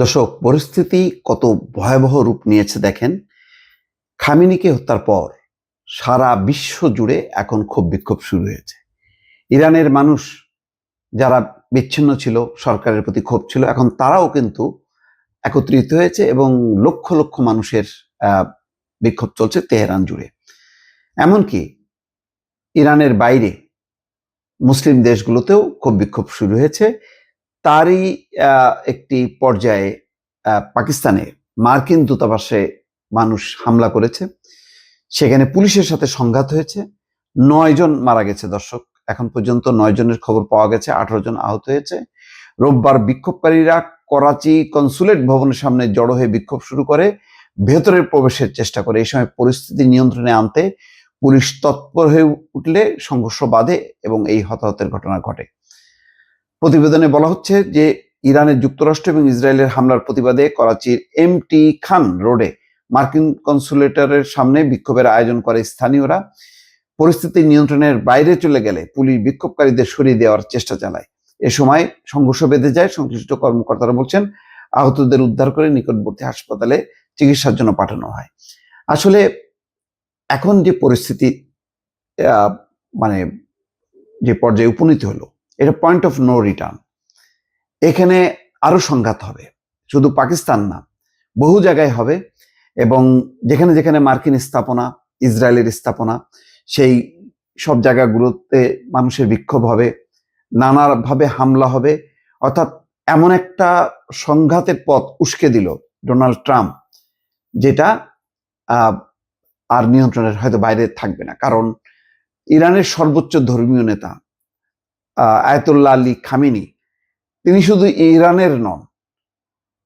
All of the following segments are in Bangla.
দর্শক, পরিস্থিতি কত ভয়াবহ রূপ নিয়েছে দেখেন। খামেনিকে হত্যার পর সারা বিশ্ব জুড়ে এখন ক্ষোভ বিক্ষোভ শুরু হয়েছে। ইরানের মানুষ যারা বিচ্ছিন্ন ছিল, সরকারের প্রতি ক্ষোভ ছিল, এখন তারাও কিন্তু একত্রিত হয়েছে এবং লক্ষ লক্ষ মানুষের বিক্ষোভ চলছে তেহরান জুড়ে। এমনকি ইরানের বাইরে মুসলিম দেশগুলোতেও ক্ষোভ বিক্ষোভ শুরু হয়েছে। তারই একটি পর্যায়ে পাকিস্তানে মার্কিন দূতাবাসে মানুষ হামলা করেছে, সেখানে পুলিশের সাথে সংঘাত হয়েছে, 9 জন মারা গেছে। দর্শক, এখন পর্যন্ত 9 জনের খবর পাওয়া গেছে, 18 জন আহত হয়েছে। রোববার বিক্ষোভকারীরা করাচি কনসুলেট ভবনের সামনে জড়ো হয়ে বিক্ষোভ শুরু করে, ভেতরে প্রবেশের চেষ্টা করে। এই সময় পরিস্থিতি নিয়ন্ত্রণে আনতে পুলিশ তৎপর হয়ে উঠলে সংঘর্ষ বাধে এবং এই হতাহতের ঘটনা ঘটে। প্রতিবেদনে বলা হচ্ছে যে ইরানের যুক্তরাষ্ট্র এবং ইসরায়েলের হামলার প্রতিবাদে করাচির এমটি খান রোডে মার্কিন কনসুলেটরের সামনে বিক্ষোভের আয়োজন করে স্থানীয়রা। পরিস্থিতি নিয়ন্ত্রণের বাইরে চলে গেলে পুলিশ বিক্ষোভকারীদের সরিয়ে দেওয়ার চেষ্টা চালায়। এ সময় সংঘর্ষ বেঁধে যায়। সংশ্লিষ্ট কর্মকর্তারা বলছেন, আহতদের উদ্ধার করে নিকটবর্তী হাসপাতালে চিকিৎসার জন্য পাঠানো হয়। আসলে এখন যে পরিস্থিতি মানে যে পর্যায়ে উপনীত হলো, এটা পয়েন্ট অফ নো রিটার্ন। এখানে আরো সংঘাত হবে, শুধু পাকিস্তান না, বহু জায়গায় হবে। এবং যেখানে যেখানে মার্কিন স্থাপনা, ইসরায়েলের স্থাপনা, সেই সব জায়গাগুলোতে মানুষের বিক্ষোভ হবে, নানাভাবে হামলা হবে। অর্থাৎ এমন একটা সংঘাতের পথ উস্কে দিল ডোনাল্ড ট্রাম্প, যেটা আর নিয়ন্ত্রণের হয়তো বাইরে থাকবে না। কারণ ইরানের সর্বোচ্চ ধর্মীয় নেতা আয়াতুল্লাহ আলী খামেনি, তিনি শুধু ইরানের নন,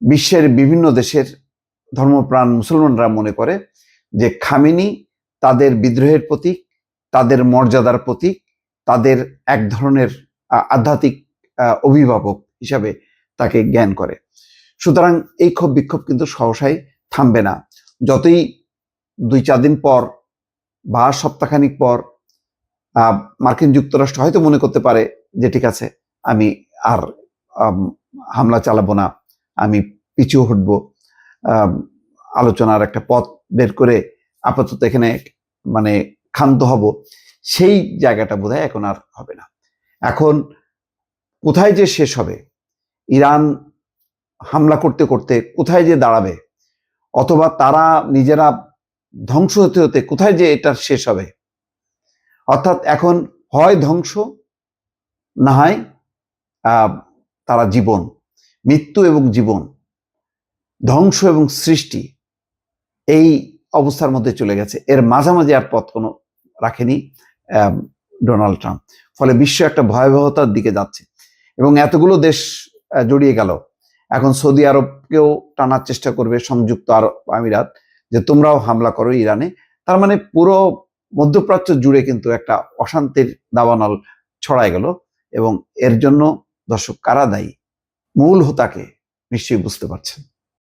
বিশ্বের বিভিন্ন দেশের ধর্মপ্রাণ মুসলমানরা মনে করে যে খামেনি তাদের বিদ্রোহের প্রতীক, তাদের মর্যাদার প্রতীক, তাদের এক ধরনের আধ্যাত্মিক অভিভাবক হিসাবে তাকে জ্ঞান করে। সুতরাং এই ক্ষোভ বিক্ষোভ কিন্তু সহসাই থামবে না। যতই 2-4 দিন পর বা সপ্তাহখানিক পর মার্কিন যুক্তরাষ্ট্র হয়তো মনে করতে পারে যে ঠিক আছে, আমি আর হামলা চালাবো না, আমি পিছু হটবো, আলোচনার একটা পথ বের করে আপাতত এখানে ক্ষান্ত হব, সেই জায়গাটা বোধহয় এখন আর হবে না। এখন কোথায় যে শেষ হবে, ইরান হামলা করতে করতে কোথায় যে দাঁড়াবে, অথবা তারা নিজেরা ধ্বংস হতে হতে কোথায় যে এটা শেষ হবে। অর্থাৎ এখন হয় ধ্বংস, না হয় তারা জীবন, মৃত্যু এবং জীবন, ধ্বংস এবং সৃষ্টি, এই অবস্থার মধ্যে চলে গেছে। এর মাঝামাঝি আর পথ কোনো রাখেনি ডোনাল্ড ট্রাম্প। ফলে বিশ্ব একটা ভয়াবহতার দিকে যাচ্ছে এবং এতগুলো দেশ জড়িয়ে গেল। এখন সৌদি আরবকেও টানার চেষ্টা করবে সংযুক্ত আরব আমিরাত, যে তোমরাও হামলা করো ইরানে। তার মানে পুরো মধ্যপ্রাচ্য জুড়ে কিন্তু একটা অশান্তির দাবানল ছড়ায় গেল। এবং এর জন্য দর্শক কারা দায়ী, মূল হোতাকে নিশ্চয়ই বুঝতে পারছেন।